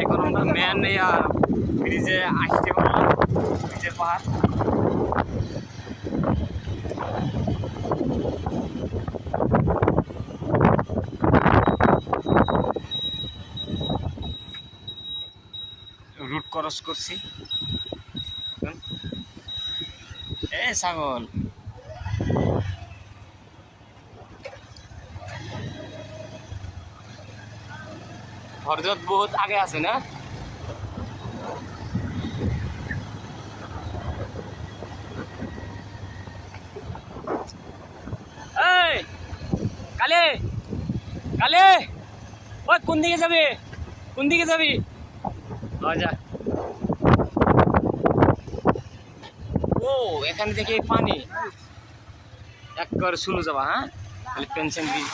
এখন আমরা মেন ব্রিজে আসতে পারলাম, ব্রিজের পাহাড়। রুট ক্রস করছি। এ ছাগল হরজত বহুত আগে আছে না? এই কালে কালে, ওই কোন দিকে যাবি? কোন দিকে যাবি? যা। ও এখান থেকে পানি একবার শুরু যাবা। হ্যাঁ, তাহলে পেনশন দিব।